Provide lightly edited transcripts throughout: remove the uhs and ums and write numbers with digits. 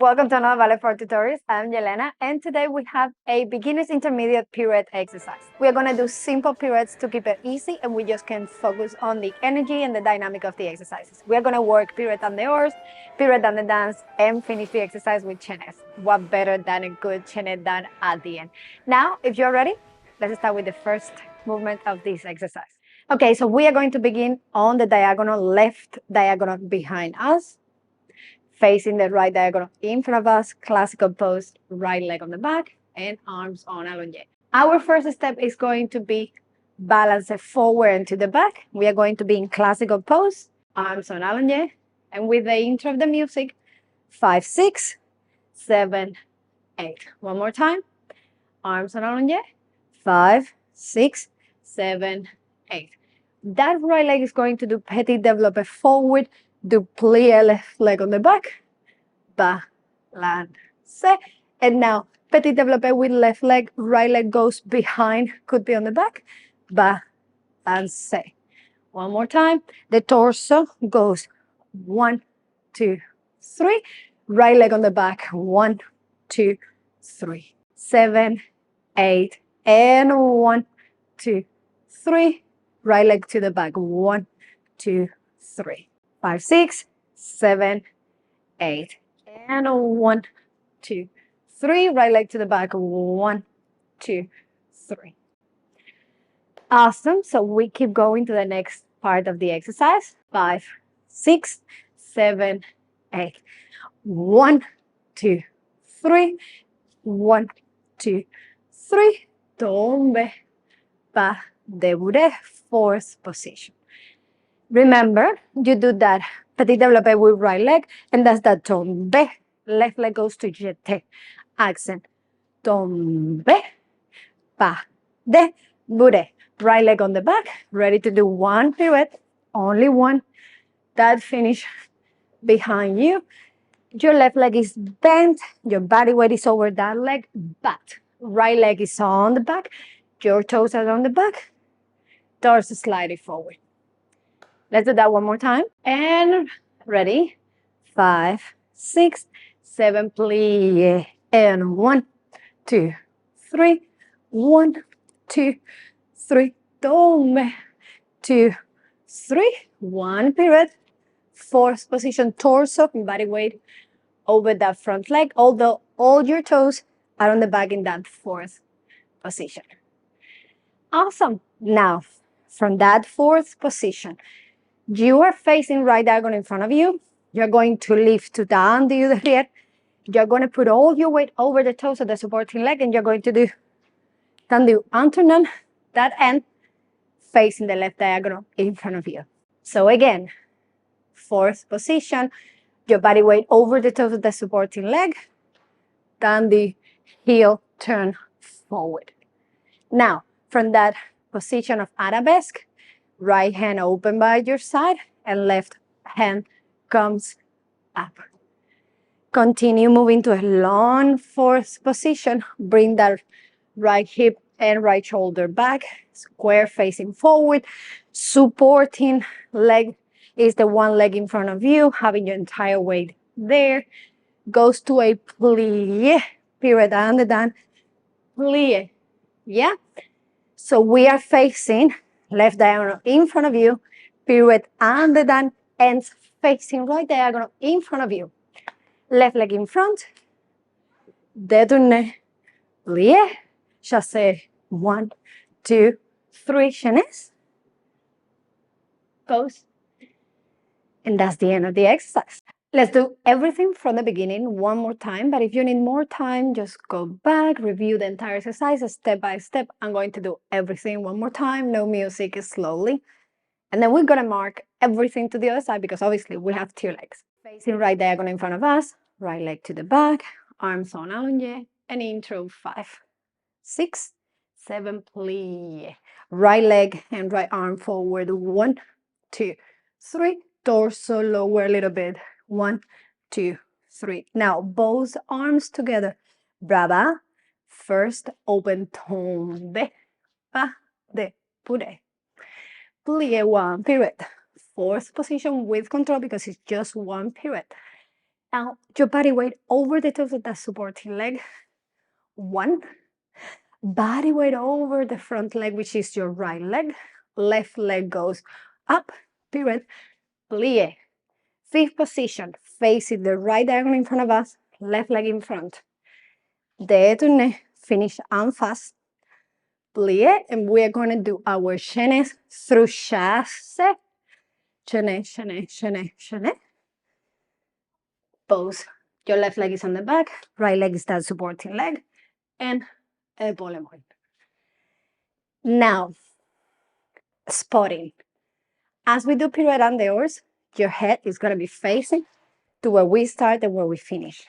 Welcome to another Ballet for Tutorials. I'm Yelena, and today we have a beginner's intermediate pirouette exercise. We are going to do simple pirouettes to keep it easy, and we just can focus on the energy and the dynamic of the exercises. We are going to work pirouette and dehors, pirouette and the dance, and finish the exercise with chaînes. What better than a good chaîne done at the end? Now, if you're ready, let's start with the first movement of this exercise. Okay, so we are going to begin on the diagonal, left diagonal behind us, facing the right diagonal in front of us, classical pose, right leg on the back, and arms on allongé. Our first step is going to be balance forward and to the back. We are going to be in classical pose, arms on allongé, and with the intro of the music, 5, 6, 7, 8. One more time, arms on allongé, 5, 6, 7, 8. That right leg is going to do petit développé forward, do plie left leg on the back, balance, and now petit développé with left leg, right leg goes behind, could be on the back, balance. One more time, the torso goes 1, 2, 3, right leg on the back, 1, 2, 3, 7, 8, and 1, 2, 3, right leg to the back, 1, 2, 3. 5, 6, 7, 8, and 1, 2, 3. Right leg to the back, 1, 2, 3. Awesome. So we keep going to the next part of the exercise. 5, 6, 7, 8. 1, 2, 3. 1, 2, 3. Tombe, pas, debout, fourth position. Remember, you do that petit développé with right leg, and that's that tombe. Left leg goes to jeté. Accent. Tombe, pas, debout. Right leg on the back, ready to do one pirouette, only one. That finish behind you. Your left leg is bent, your body weight is over that leg, but right leg is on the back, your toes are on the back, torso slightly forward. Let's do that one more time. And ready? 5, 6, 7, plie. And 1, 2, 3. 1, 2, 3. Tombe. 2, 3. 1 pirouette. Fourth position, torso, body weight over that front leg, although all your toes are on the back in that fourth position. Awesome. Now, from that fourth position, you are facing right diagonal in front of you. You're going to lift to down the derrière. You're going to put all your weight over the toes of the supporting leg, and you're going to do tendu alternate, that end facing the left diagonal in front of you. So again, fourth position, your body weight over the toes of the supporting leg, then the heel turn forward. Now, from that position of arabesque, right hand open by your side and left hand comes up. Continue moving to a long fourth position. Bring that right hip and right shoulder back, square facing forward. Supporting leg is the one leg in front of you, having your entire weight there. Goes to a plie, pirouette and the dance, plie. Yeah? So we are facing left diagonal in front of you, pirouette and the dance, ends facing right diagonal in front of you. Left leg in front, détourné, plie, chassé, 1, 2, 3, chaînes, pose, and that's the end of the exercise. Let's do everything from the beginning one more time, but if you need more time, just go back, review the entire exercise step by step. I'm going to do everything one more time, no music, slowly. And then we're gonna mark everything to the other side because obviously we have 2 legs. Facing right diagonal in front of us, right leg to the back, arms on allongé, and intro 5, 6, 7, plie. Right leg and right arm forward, 1, 2, 3. Torso lower a little bit, 1, 2, 3. Now both arms together, brava. First open tombe, pas de purée. Plie 1 pirouette. Fourth position with control because it's just 1 pirouette. Now, your body weight over the toes of that supporting leg. 1. Body weight over the front leg, which is your right leg. Left leg goes up, pirouette, plie. 5th position, facing the right diagonal in front of us, left leg in front. Détourné, finish en face, plie, and we are going to do our chaînes through chasse. Chaîne, chaîne, chaîne, chaîne. Pose. Your left leg is on the back, right leg is that supporting leg, and épaule point. Now, spotting. As we do pirouette and dehors, your head is going to be facing to where we start and where we finish.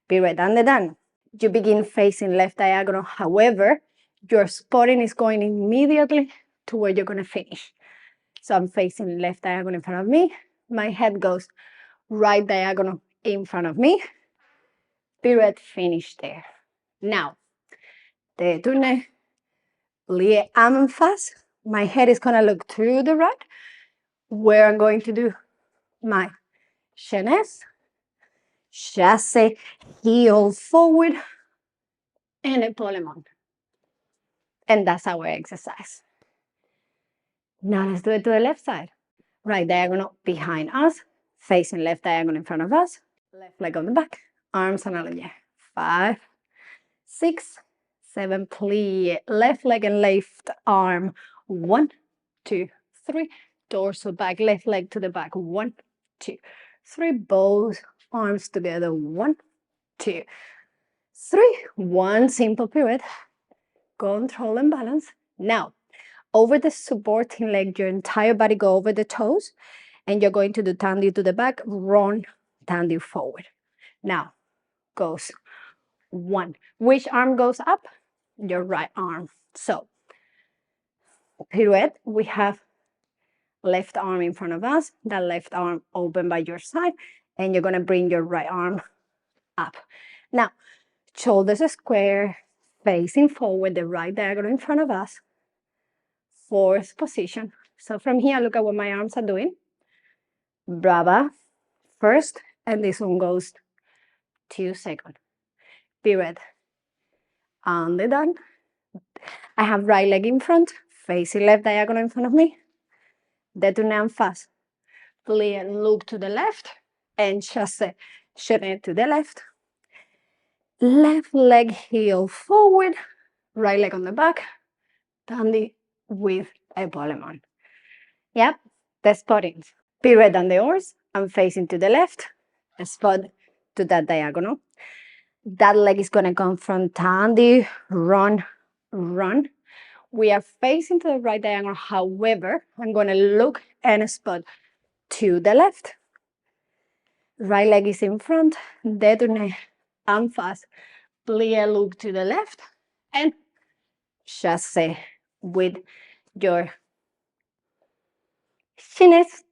Pirouette and dedans. You begin facing left diagonal. However, your spotting is going immediately to where you're going to finish. So I'm facing left diagonal in front of me. My head goes right diagonal in front of me. Pirouette, finish there. Now, détourné, plie en face. My head is going to look to the right, where I'm going to do my chaînes, chasse, heel forward, and épaulement. And that's our exercise. Now let's do it to the left side. Right diagonal behind us, facing left diagonal in front of us, left leg on the back, arms analogy. 5, 6, 7, plie, left leg and left arm. 1, 2, 3, torso back, left leg to the back. 1, 2, 3, both arms together. 1, 2, 3. 1 simple pirouette. Control and balance. Now, over the supporting leg, your entire body go over the toes, and you're going to do tendu to the back, run, tendu forward. Now, goes 1. Which arm goes up? Your right arm. So, pirouette, we have left arm in front of us, that left arm open by your side, and you're going to bring your right arm up. Now, shoulders square, facing forward, the right diagonal in front of us. 4th position. So from here, look at what my arms are doing. Brava, first, and this one goes 2 seconds. Pirouette. And done. I have right leg in front, facing left diagonal in front of me. Détourné en face. Plie and look to the left, and chasse, chaîne to the left. Left leg heel forward, right leg on the back, tendu with épaulement. Yep, the spottings. Pirouette and dehors, I'm facing to the left, a spot to that diagonal. That leg is going to come from tendu, run, run. We are facing to the right diagonal. However, I'm going to look and spot to the left. Right leg is in front, détourné en face, plie, look to the left, and chasse with your chaînes.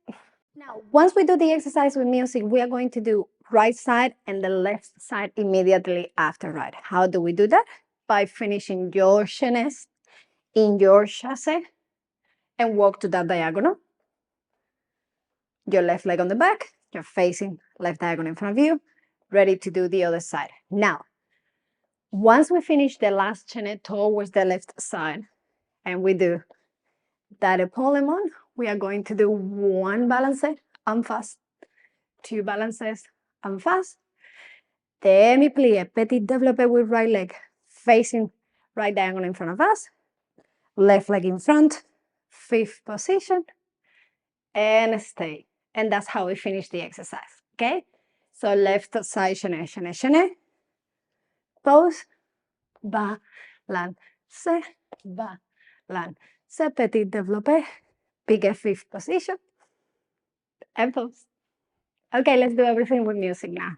Now, once we do the exercise with music, we are going to do right side and the left side immediately after right. How do we do that? By finishing your chaînes in your chasse and walk to that diagonal. Your left leg on the back, you're facing left diagonal in front of you, ready to do the other side. Now, once we finish the last chaîne towards the left side and we do that épaulement, we are going to do 1 balance en face, 2 balances en face, demi-plie, petit développé with right leg, facing right diagonal in front of us, left leg in front, 5th position, and stay. And that's how we finish the exercise, okay? So left side, chaîne, chaîne, chaîne, pose, balance, balance, petit développé, big 5th position, and pose. Okay, let's do everything with music now.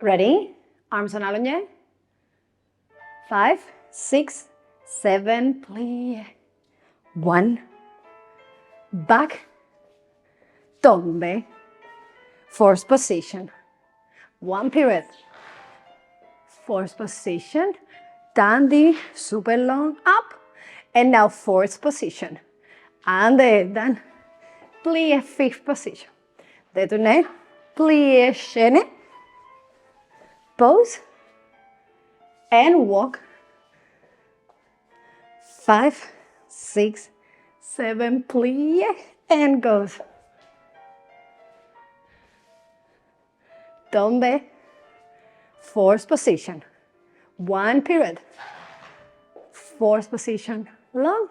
Ready? Arms en allongé. 5, 6, 7, plie. 1, back, tombe, 4th position. 1 pirouette. 4th position, tendu, super long, up, and now 4th position. And then plie, 5th position. Détourné, plie, chaîné, pose, and walk. 5, 6, 7, plie, and goes. Tombe, force position. 1 pirouette. Force position, long,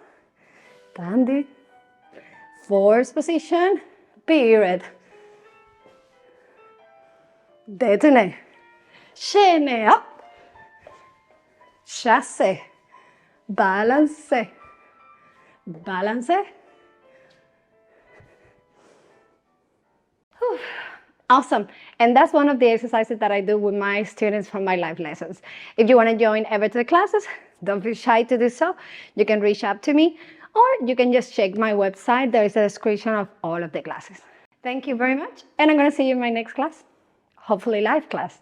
dandy. Force position, pirouette. Détenez. Chaîné up. Chassé. Balancé. Balancé. Whew. Awesome. And that's one of the exercises that I do with my students from my live lessons. If you want to join ever to the classes, don't be shy to do so. You can reach out to me, or you can just check my website. There is a description of all of the classes. Thank you very much. And I'm going to see you in my next class, hopefully live class.